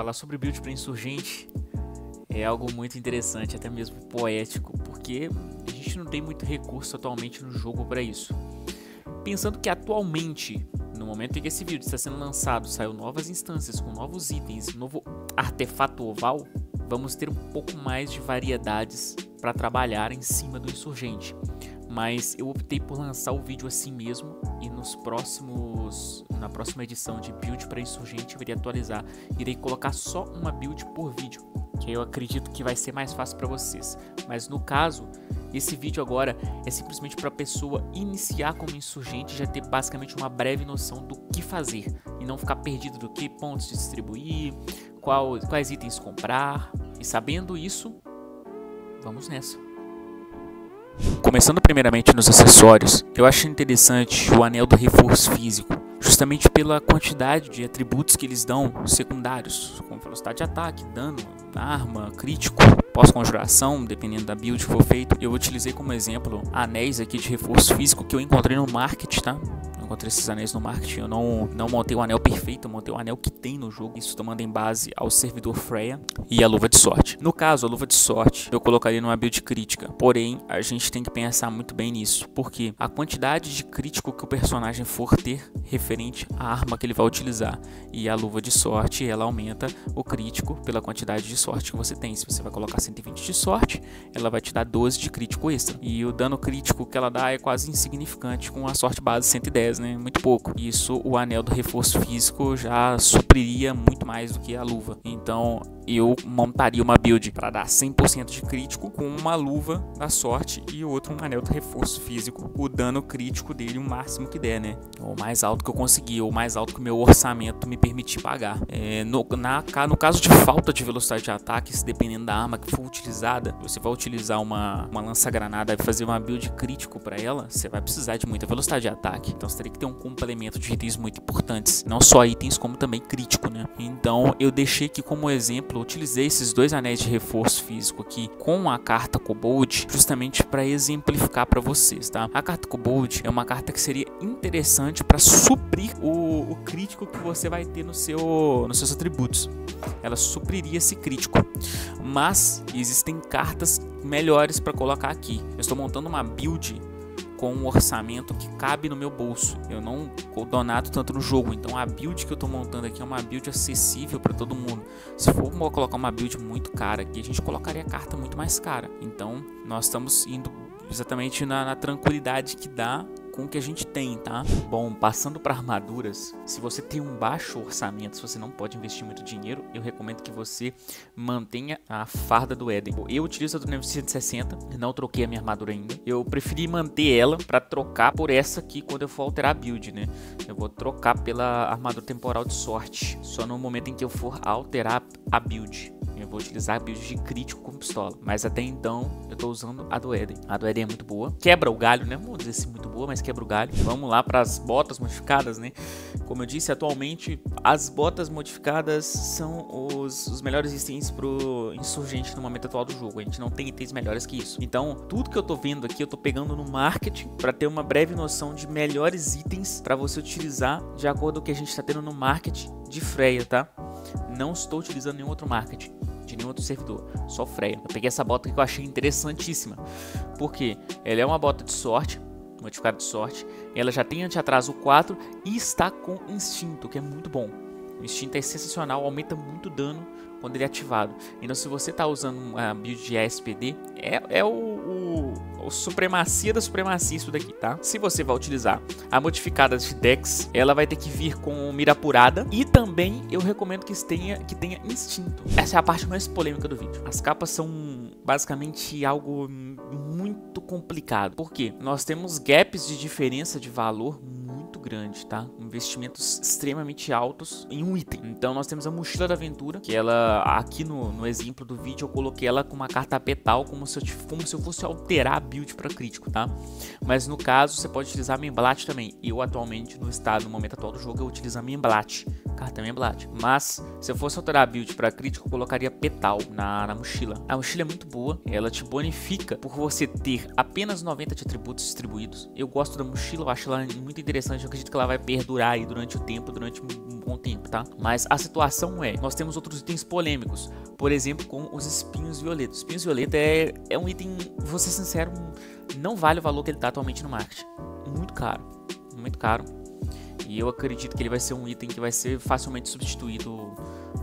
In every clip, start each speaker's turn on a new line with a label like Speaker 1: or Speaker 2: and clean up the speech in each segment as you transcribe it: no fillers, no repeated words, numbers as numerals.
Speaker 1: falar sobre build para insurgente é algo muito interessante, até mesmo poético, porque a gente não tem muito recurso atualmente no jogo para isso. Pensando que atualmente, no momento em que esse vídeo está sendo lançado, saiu novas instâncias com novos itens, novo artefato oval, vamos ter um pouco mais de variedades para trabalhar em cima do insurgente. Mas eu optei por lançar o vídeo assim mesmo e na próxima edição de build para insurgente eu irei atualizar, irei colocar só uma build por vídeo, que eu acredito que vai ser mais fácil para vocês. Mas no caso, esse vídeo agora é simplesmente para a pessoa iniciar como insurgente e já ter basicamente uma breve noção do que fazer e não ficar perdido do que pontos distribuir, quais itens comprar. E sabendo isso, vamos nessa. Começando primeiramente nos acessórios, eu acho interessante o anel do reforço físico, justamente pela quantidade de atributos que eles dão secundários, como velocidade de ataque, dano, arma, crítico, pós-conjuração, dependendo da build que for feito. Eu utilizei como exemplo anéis aqui de reforço físico que eu encontrei no market, tá? Eu encontrei esses anéis no market, eu não montei o anel perfeito, eu montei o anel que tem no jogo, isso tomando em base ao servidor Freya e a luva de sorte. No caso, a luva de sorte eu colocaria numa build crítica, porém a gente tem que pensar muito bem nisso, porque a quantidade de crítico que o personagem for ter referente à arma que ele vai utilizar, e a luva de sorte ela aumenta o crítico pela quantidade de sorte que você tem. Se você vai colocar 120 de sorte, ela vai te dar 12 de crítico extra, e o dano crítico que ela dá é quase insignificante com a sorte base 110, né? Muito pouco. Isso o anel do reforço físico já supriria muito mais do que a luva. Então eu montaria uma build para dar 100% de crítico com uma luva da sorte e outro um anel do reforço físico, o dano crítico dele o máximo que der, né? O mais alto que eu conseguir, ou o mais alto que o meu orçamento me permitir pagar. No caso de falta de velocidade de ataque, dependendo da arma que for utilizada, você vai utilizar uma lança-granada e fazer uma build crítico para ela, você vai precisar de muita velocidade de ataque. Então você teria que ter um complemento de itens muito importantes, não só itens como também crítico, né? Então eu deixei aqui como exemplo, utilizei esses dois anéis de reforço físico aqui com a carta Kobold, justamente para exemplificar para vocês, tá? A carta Kobold é uma carta que seria interessante para suprir o crítico que você vai ter nos seus atributos. Ela supriria esse crítico, mas existem cartas melhores para colocar aqui. Eu estou montando uma build com um orçamento que cabe no meu bolso. Eu não donato tanto no jogo, então a build que eu tô montando aqui é uma build acessível para todo mundo. Se for colocar uma build muito cara aqui, a gente colocaria a carta muito mais cara. Então nós estamos indo exatamente na tranquilidade que dá com o que a gente tem, tá? Bom, passando para armaduras, se você tem um baixo orçamento, se você não pode investir muito dinheiro, eu recomendo que você mantenha a farda do Éden. Eu utilizo a do nível 160, não troquei a minha armadura ainda. Eu preferi manter ela para trocar por essa aqui quando eu for alterar a build, né? Eu vou trocar pela armadura temporal de sorte, só no momento em que eu for alterar a build. Eu vou utilizar a build de crítico com pistola, mas até então eu tô usando a do Éden. A do Éden é muito boa, quebra o galho, né? Vamos dizer assim, muito boa, mas quebra o galho. Vamos lá para as botas modificadas, né? Como eu disse, atualmente as botas modificadas são os melhores itens pro insurgente no momento atual do jogo. A gente não tem itens melhores que isso. Então, tudo que eu tô vendo aqui, eu tô pegando no market para ter uma breve noção de melhores itens para você utilizar de acordo com o que a gente tá tendo no market de Freya, tá? Não estou utilizando nenhum outro market de nenhum outro servidor, só Freya. Eu peguei essa bota que eu achei interessantíssima, porque ela é uma bota de sorte, modificada de sorte, ela já tem anti-atraso 4 e está com instinto, que é muito bom. O instinto é sensacional, aumenta muito dano quando ele é ativado. Então se você está usando a build de ASPD, é o supremacia da supremacia isso daqui, tá? Se você vai utilizar a modificada de Dex, ela vai ter que vir com mira apurada e também eu recomendo que tenha instinto. Essa é a parte mais polêmica do vídeo. As capas são basicamente algo muito complicado, porque nós temos gaps de diferença de valor muito grande, tá? Investimentos extremamente altos em um item. Então nós temos a mochila da aventura, que ela aqui no exemplo do vídeo eu coloquei ela com uma carta petal, como se eu fosse alterar a build para crítico, tá? Mas no caso você pode utilizar a Memblat também. Eu atualmente no momento atual do jogo eu utilizo a Memblat, carta Memblat. Mas se eu fosse alterar a build para crítico eu colocaria petal na mochila. A mochila é muito boa, ela te bonifica por você ter apenas 90 de atributos distribuídos. Eu gosto da mochila, eu acho ela muito interessante, eu acredito que ela vai perdurar aí durante o tempo, durante um com o tempo, tá? Mas a situação nós temos outros itens polêmicos, por exemplo, com os espinhos violetas. Os espinhos violetas é um item, vou ser sincero, não vale o valor que ele tá atualmente no market. Muito caro, muito caro. E eu acredito que ele vai ser um item que vai ser facilmente substituído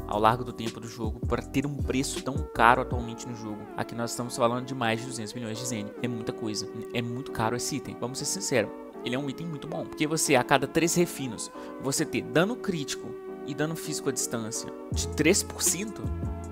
Speaker 1: ao largo do tempo do jogo para ter um preço tão caro atualmente no jogo. Aqui nós estamos falando de mais de 200 milhões de Zen. É muita coisa, é muito caro esse item, vamos ser sinceros. Ele é um item muito bom, porque você, a cada 3 refinos, você ter dano crítico e dano físico à distância de 3%,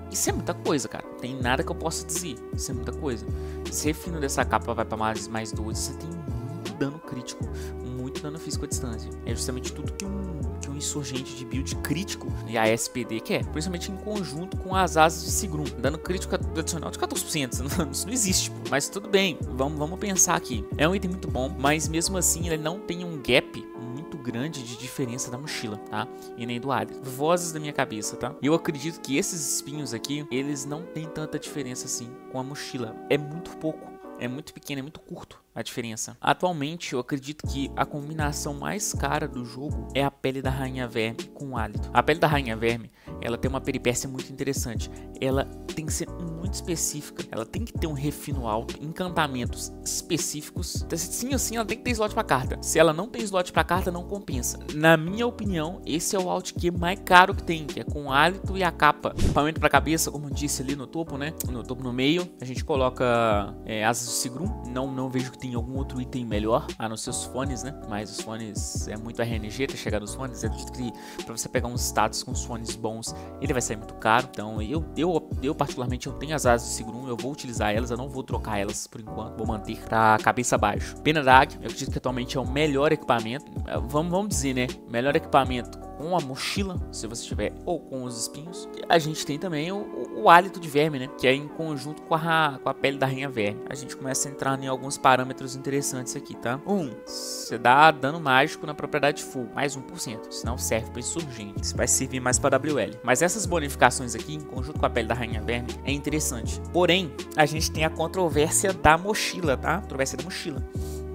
Speaker 1: isso é muita coisa, cara. Não tem nada que eu possa dizer, isso é muita coisa. Esse refino dessa capa vai para mais 12, você tem muito dano crítico, muito dano físico à distância. É justamente tudo que um insurgente de build crítico e a SPD quer, principalmente em conjunto com as asas de Sigrum. Dano crítico adicional de 14%, isso não existe, pô. Mas tudo bem, vamos pensar aqui. É um item muito bom, mas mesmo assim ele não tem um gap muito grande de diferença da mochila, tá? E nem do Adri. Vozes da minha cabeça, tá? Eu acredito que esses espinhos aqui, eles não tem tanta diferença assim com a mochila. É muito pouco, é muito pequeno, é muito curto a diferença. Atualmente, eu acredito que a combinação mais cara do jogo é a pele da Rainha Verme com o Hálito. A pele da Rainha Verme, ela tem uma peripécia muito interessante. Ela tem que ser muito específica. Ela tem que ter um refino alto, encantamentos específicos. Sim ou sim, ela tem que ter slot pra carta. Se ela não tem slot pra carta, não compensa. Na minha opinião, esse é o alt-key mais caro que tem, que é com o Hálito e a capa. Equipamento pra cabeça, como eu disse ali no topo, né? No topo, no meio, a gente coloca asas de Sigrum. Não vejo que tem algum outro item melhor, a não ser os fones, né? Mas os fones é muito RNG até chegar nos fones. Eu acredito que pra você pegar uns status com os fones bons, ele vai sair muito caro. Então eu particularmente, eu tenho as asas de Sigrum, eu vou utilizar elas, eu não vou trocar elas por enquanto, vou manter pra cabeça abaixo. Pena da Águia, eu acredito que atualmente é o melhor equipamento, vamos dizer, né? Melhor equipamento com a mochila, se você tiver, ou com os espinhos. A gente tem também o hálito de verme, né? Que é em conjunto com a pele da rainha verme. A gente começa a entrar em alguns parâmetros interessantes aqui, tá? Você dá dano mágico na propriedade full, mais 1%. Senão serve para insurgente. Isso vai servir mais para WL. Mas essas bonificações aqui, em conjunto com a pele da rainha verme, é interessante. Porém, a gente tem a controvérsia da mochila, tá? Controvérsia da mochila.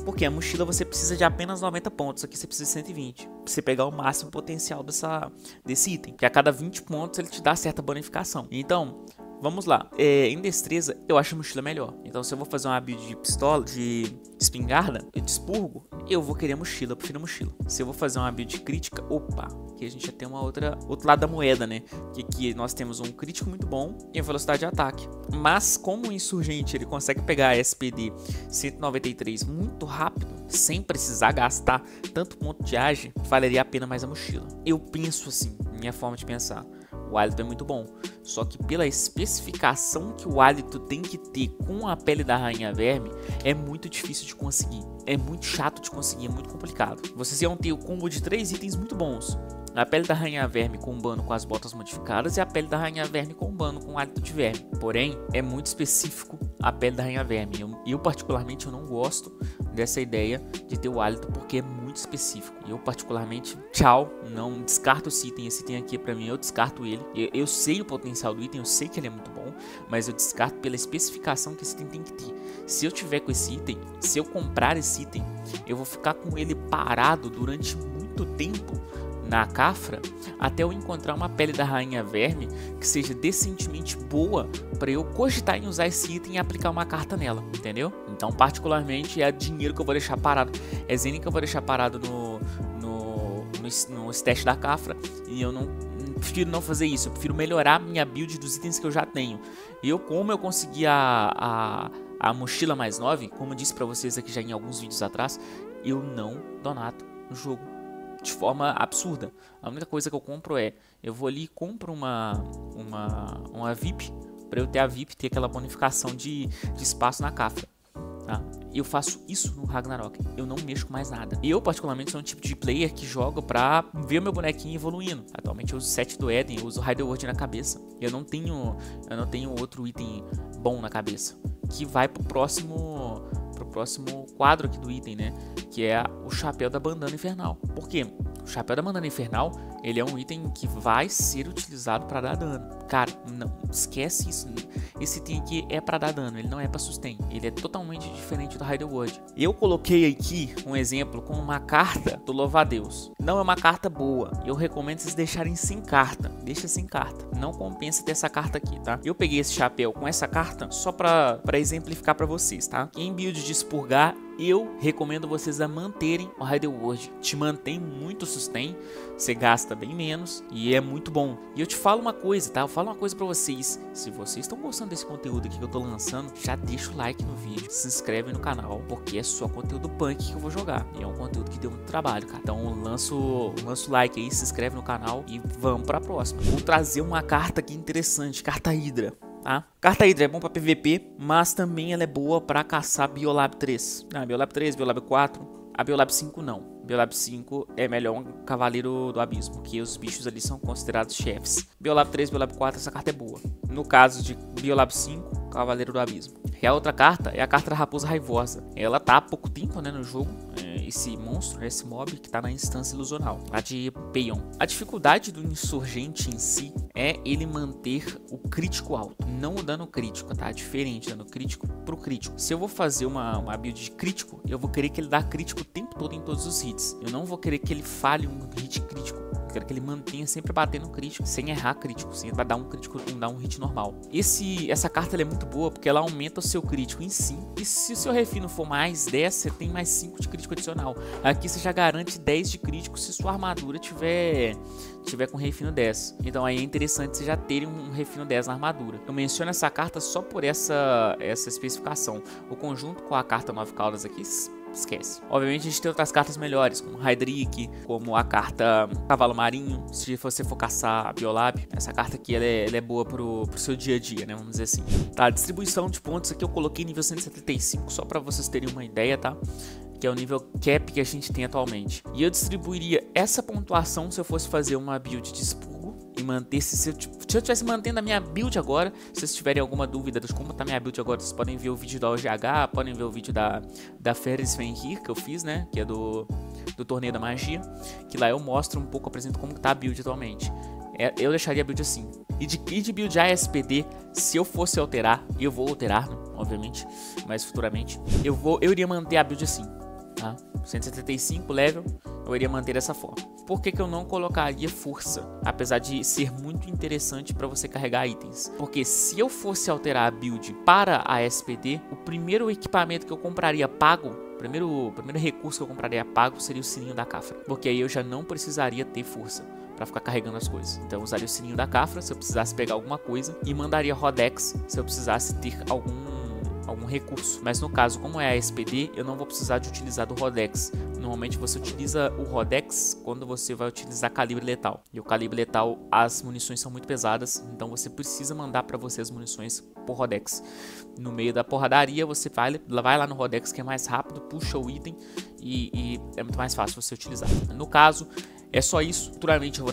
Speaker 1: Porque a mochila você precisa de apenas 90 pontos, aqui você precisa de 120. Pra você pegar o máximo potencial desse item. Porque a cada 20 pontos ele te dá certa bonificação. Então, vamos lá. Em destreza, eu acho a mochila melhor. Então, se eu vou fazer uma build de pistola, de espingarda, de expurgo, eu vou querer a mochila, eu prefiro a mochila. Se eu vou fazer uma build crítica, opa, aqui a gente já tem outro lado da moeda, né? Que aqui nós temos um crítico muito bom e a velocidade de ataque. Mas como o insurgente ele consegue pegar a SPD 193 muito rápido, sem precisar gastar tanto ponto de age, valeria a pena mais a mochila. Eu penso assim, minha forma de pensar. O hálito é muito bom, só que pela especificação que o hálito tem que ter com a pele da rainha verme, é muito difícil de conseguir. É muito chato de conseguir, é muito complicado. Vocês iam ter o combo de 3 itens muito bons. A pele da rainha verme combando com as botas modificadas e a pele da rainha verme combando com o hálito de verme. Porém, é muito específico a pele da rainha verme. Eu particularmente, eu não gosto dessa ideia de ter o hálito porque é muito específico. Eu particularmente, tchau, não descarto esse item. Esse item aqui pra mim, eu descarto ele. Eu sei o potencial do item, eu sei que ele é muito bom, mas eu descarto pela especificação que esse item tem que ter. Se eu tiver com esse item, se eu comprar esse item, eu vou ficar com ele parado durante muito tempo na Cafra, até eu encontrar uma pele da rainha verme que seja decentemente boa para eu cogitar em usar esse item e aplicar uma carta nela, entendeu? Então, particularmente, é dinheiro que eu vou deixar parado, é Zen que eu vou deixar parado no stash da Cafra, e eu prefiro não fazer isso, eu prefiro melhorar minha build dos itens que eu já tenho. E como eu consegui a mochila mais 9, como eu disse para vocês aqui já em alguns vídeos atrás, eu não donato no jogo de forma absurda. A única coisa que eu compro eu vou ali e compro uma VIP, para eu ter a VIP, ter aquela bonificação de espaço na Cafra, tá? Eu faço isso no Ragnarok, eu não mexo com mais nada. Eu particularmente sou um tipo de player que joga pra ver o meu bonequinho evoluindo. Atualmente eu uso o set do Eden, eu uso o Hideworld na cabeça. Eu não tenho outro item bom na cabeça, que vai pro próximo quadro aqui do item, né? Que é o chapéu da bandana infernal. Por quê? O chapéu da bandana infernal, Ele é um item que vai ser utilizado para dar dano. Cara, não esquece isso. Esse item aqui é para dar dano, ele não é para sustain. Ele é totalmente diferente do Rider World. Eu coloquei aqui um exemplo com uma carta do Louva-a-Deus. Não é uma carta boa. Eu recomendo vocês deixarem sem carta. Deixa sem carta. Não compensa ter essa carta aqui, tá? Eu peguei esse chapéu com essa carta só para exemplificar para vocês, tá? Em build de expurgar, eu recomendo vocês a manterem o Rider World. Te mantém muito sustain, você gasta bem menos e é muito bom. E eu te falo uma coisa, tá? Eu falo uma coisa pra vocês. Se vocês estão gostando desse conteúdo aqui que eu tô lançando, já deixa o like no vídeo, se inscreve no canal, porque é só conteúdo punk que eu vou jogar. E é um conteúdo que deu muito trabalho, cara. Então lança o like aí, se inscreve no canal e vamos pra próxima. Vou trazer uma carta aqui interessante, carta Hydra. Tá? Carta Hydra é bom para PVP, mas também ela é boa para caçar Biolab 3. Biolab 3, Biolab 4, a Biolab 5 não. Biolab 5 é melhor um Cavaleiro do Abismo, que os bichos ali são considerados chefes. Biolab 3, Biolab 4, essa carta é boa. No caso de Biolab 5, Cavaleiro do Abismo. E a outra carta é a carta da Raposa Raivosa. Ela tá há pouco tempo, né, no jogo. Esse monstro, esse mob que tá na instância ilusional, a de Payon. A dificuldade do insurgente em si é ele manter o crítico alto, não o dano crítico, tá? Diferente, dano crítico pro crítico. Se eu vou fazer uma build de crítico, eu vou querer que ele dá crítico o tempo todo em todos os hits. Eu não vou querer que ele falhe um hit crítico. Eu quero que ele mantenha sempre batendo crítico, sem errar crítico, sem dar um crítico, dar um hit normal. Essa carta ela é muito boa porque ela aumenta o seu crítico em si. E se o seu refino for mais 10, você tem mais 5 de crítico adicional. Aqui você já garante 10 de crítico se sua armadura tiver com refino 10. Então aí é interessante você já ter um refino 10 na armadura. Eu menciono essa carta só por essa especificação. O conjunto com a carta 9 caudas aqui, esquece. Obviamente a gente tem outras cartas melhores, como Hydrick, como a carta Cavalo Marinho, se você for caçar a Biolab. Essa carta aqui ela é boa pro seu dia a dia, né, vamos dizer assim. Tá, a distribuição de pontos aqui eu coloquei nível 175, só pra vocês terem uma ideia, tá? Que é o nível cap que a gente tem atualmente. E eu distribuiria essa pontuação se eu fosse fazer uma build de expurgo e manter, se eu estivesse mantendo a minha build agora. Se vocês tiverem alguma dúvida de como tá minha build agora, vocês podem ver o vídeo da OGH, podem ver o vídeo da Ferris Fenrir que eu fiz, né, que é do Torneio da Magia, que lá eu mostro um pouco, apresento como tá a build atualmente. Eu deixaria a build assim. E de build ASPD, se eu fosse alterar, eu vou alterar, né, obviamente, mas futuramente, eu iria manter a build assim. Tá? 175 level, eu iria manter dessa forma. Por que eu não colocaria força? Apesar de ser muito interessante para você carregar itens. Porque se eu fosse alterar a build para a SPD, o primeiro equipamento que eu compraria pago, o primeiro recurso que eu compraria pago seria o sininho da Cafra. Porque aí eu já não precisaria ter força para ficar carregando as coisas. Então eu usaria o sininho da Cafra se eu precisasse pegar alguma coisa, e mandaria Rodex se eu precisasse ter algum recurso. Mas no caso, como é a SPD, eu não vou precisar de utilizar do Rodex. Normalmente você utiliza o Rodex quando você vai utilizar calibre letal. E o calibre letal, as munições são muito pesadas, então você precisa mandar para você as munições por Rodex. No meio da porradaria, você vai lá no Rodex, que é mais rápido, puxa o item e é muito mais fácil você utilizar. No caso, é só isso. Futuramente eu vou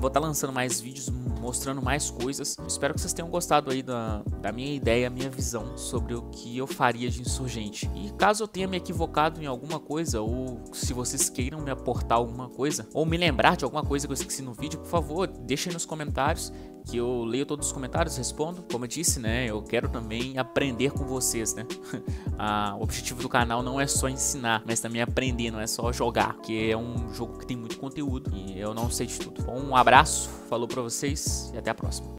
Speaker 1: estar lançando mais vídeos, mostrando mais coisas. Espero que vocês tenham gostado aí da minha ideia, minha visão sobre o que eu faria de insurgente. E caso eu tenha me equivocado em alguma coisa, ou se vocês queiram me aportar alguma coisa, ou me lembrar de alguma coisa que eu esqueci no vídeo, por favor, deixem nos comentários, que eu leio todos os comentários, respondo. Como eu disse, né, eu quero também aprender com vocês, né. O objetivo do canal não é só ensinar, mas também aprender, não é só jogar, porque é um jogo que tem muito conteúdo e eu não sei de tudo. Bom, um abraço, falou pra vocês e até a próxima.